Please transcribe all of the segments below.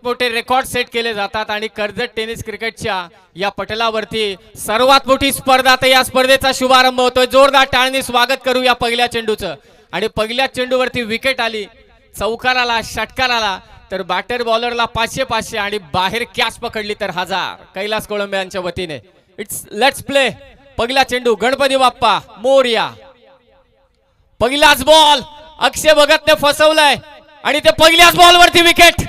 मोठे record set केले जातात आणि कर्जत टेनिस क्रिकेटच्या या पटलावरती सर्वात मोठी स्पर्धा तर या स्पर्धेचा शुभारंभ होतोय. जोरदार टाळणी स्वागत करू या पहिल्या चेंडूचं. आणि पहिल्या चेंडूवरती विकेट आली, चौकार आला, षटकार आला, तर बॅटर बॉलरला 500 आणि बाहेर कॅच पकडली तर 1000 कैलास कोळंबे यांच्या वतीने. It's let's play. पहिला चेंडू गणपती बाप्पा मोरया. पहिलाच बॉल अक्षय भगतने फसवलाय आणि ते पहिल्याच बॉलवरती विकेट.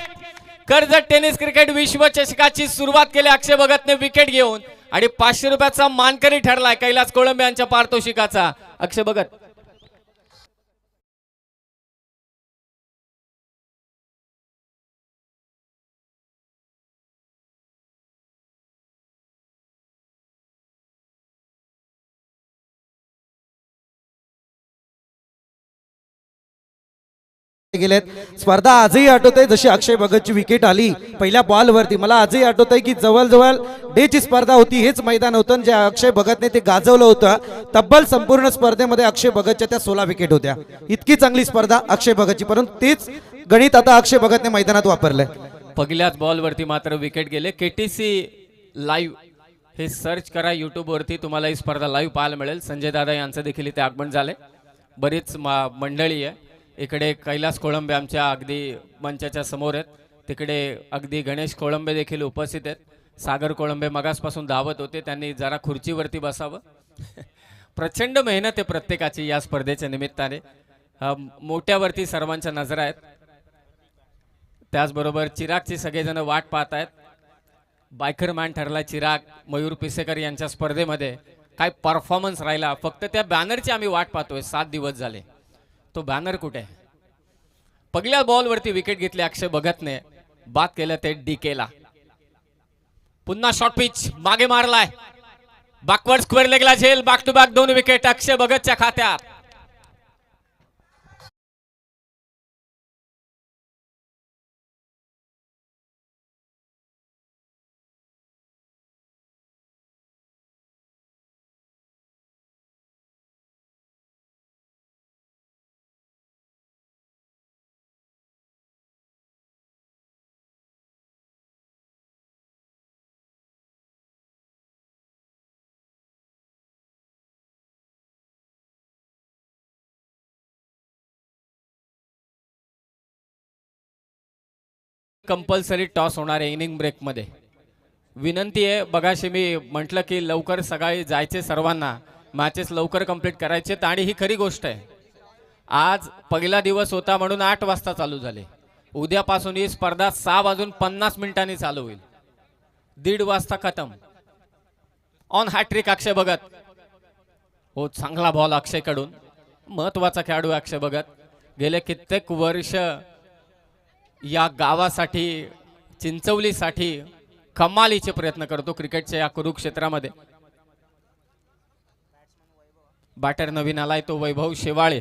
कर्जत टेनिस क्रिकेट विश्वचषकाची सुरुवात केली अक्षय भगतने विकेट घेऊन आणि 500 रुपयाचा मानकरी ठरलाय कैलास कोळंबे यांच्या पारितोषिकाचा अक्षय भगत. गेलेत. स्पर्धा आजही आठवते जशी अक्षय भगतची विकेट आली पहिल्या बॉलवरती. मला आजही आठवतंय की जवळजवळ डेची स्पर्धा होती, हेच मैदान होतं जे अक्षय भगतने ते गाजवलं होतं. तब्बल संपूर्ण स्पर्धेमध्ये अक्षय भगतच्या त्या 16 विकेट होत्या. इतकी चांगली स्पर्धा अक्षय भगतची, परंतु तेच गणित आता अक्षय भगतने मैदानात वापरलंय. पहिल्याच बॉलवरती मात्र विकेट गेले. केटीसी लाईव्ह हे सर्च करा YouTube वरती, तुम्हाला ही स्पर्धा लाईव्ह पाहायला मिळेल. संजय दादा यांचं देखील इथे आगमन झाले. बरीच मंडळी आहे. इकडे कैलास कोळंबे आमच्या अगदी मंचाच्या समोर आहेत, तिकडे अगदी गणेश कोळंबे देखील उपस्थित आहेत. सागर कोळंबे मगासपासून धावत होते, त्यांनी जरा खुर्चीवरती बसावं. प्रचंड मेहनत आहे प्रत्येकाची या स्पर्धेच्या निमित्ताने. मोठ्यावरती सर्वांच्या नजरा आहेत. त्याचबरोबर चिरागची सगळेजण वाट पाहत आहेत. बायकर मॅन ठरला चिराग मयूर पिसेकर यांच्या स्पर्धेमध्ये. काय परफॉर्मन्स राहिला, फक्त त्या बॅनरची आम्ही वाट पाहतोय. 7 दिवस झाले, तो बॅनर कुठे आहे. पहिल्या बॉलवरती विकेट घेतली अक्षय भगतने, बाद केलं ते डीकेला. पुन्हा शॉर्ट पिच मागे मारलाय, बॅकवर्ड स्क्वेअर लेगला झेल. बॅक टू बॅक 2 विकेट अक्षय भगतच्या खात्यात. कंपल्सरी टॉस होणार आहे इनिंग ब्रेक मध्ये. विनंती आहे, बघाशी मी म्हटलं की लवकर सकाळी जायचे सर्वांना, मॅचेस लवकर कंप्लीट करायचे. आणि ही खरी गोष्ट आहे, आज पहिला दिवस होता म्हणून 8 वाजता चालू झाले. उद्यापासून ही स्पर्धा 6:50 चालू होईल. 1:30 वाजता खतम. ऑन हॅट्रिक अक्षय भगत. हो, चांगला बॉल अक्षय कडून. महत्वाचा खेळाडू अक्षय भगत. गेले कित्येक वर्ष या गावासाठी, चिंचवलीसाठी कमालीचे प्रयत्न करतो क्रिकेटच्या या कुरुक्षेत्रामध्ये. बॅटर नवीन आलाय तो वैभव शेवाळे.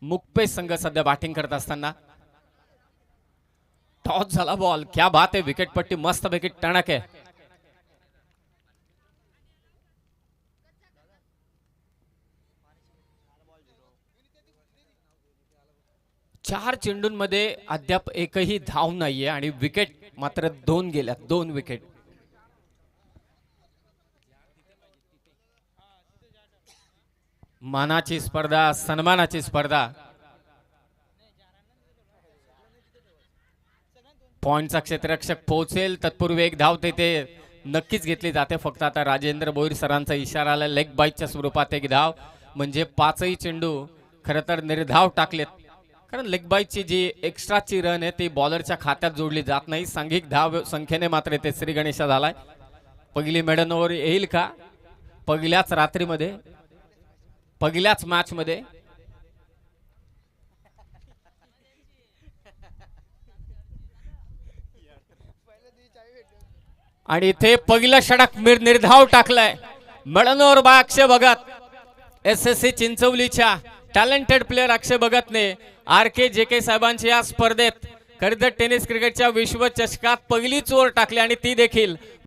मुकपेश संघ सध्या बॅटिंग करत असताना टॉस झाला बॉल. क्या बात आहे, विकेट पट्टी मस्त पैकी टणक आहे. चार चेंडूंमध्ये अद्याप एकही धाव नाहीये आणि विकेट मात्र 2 गेल्या. 2 विकेट. मानाची स्पर्धा, सन्मानाची स्पर्धा. पॉइंटचा क्षेत्ररक्षक पोहोचेल तत्पूर्वी एक धाव तेथे नक्कीच घेतली जाते. फक्त आता राजेंद्र भोईर सरांचा इशारा आला, लेग बाईटच्या स्वरूपात एक धाव, म्हणजे 5ही चेंडू खरं तर निर्धाव टाकलेत. कारण लेग बाईटची जी एक्स्ट्राची रन आहे ती बॉलरच्या खात्यात जोडली जात नाही. सांघिक धाव संख्येने मात्र ते श्री गणेशा झालाय. पहिली मेडन ओव्हर येईल का पहिल्याच रात्रीमध्ये, पहिल्याच मॅच मध्ये. आणि इथे पहिलं षटक निर्धाव टाकलाय मेडन ओव्हर बाय अक्षय भगत. SSC चिंचवलीच्या टॅलेंटेड प्लेअर अक्षय भगतने RK JK साहेबांच्या या स्पर्धेत कर्जत टेनिस क्रिकेटच्या विश्वचषकात पहिलीच ओव्हर टाकली आणि ती देखील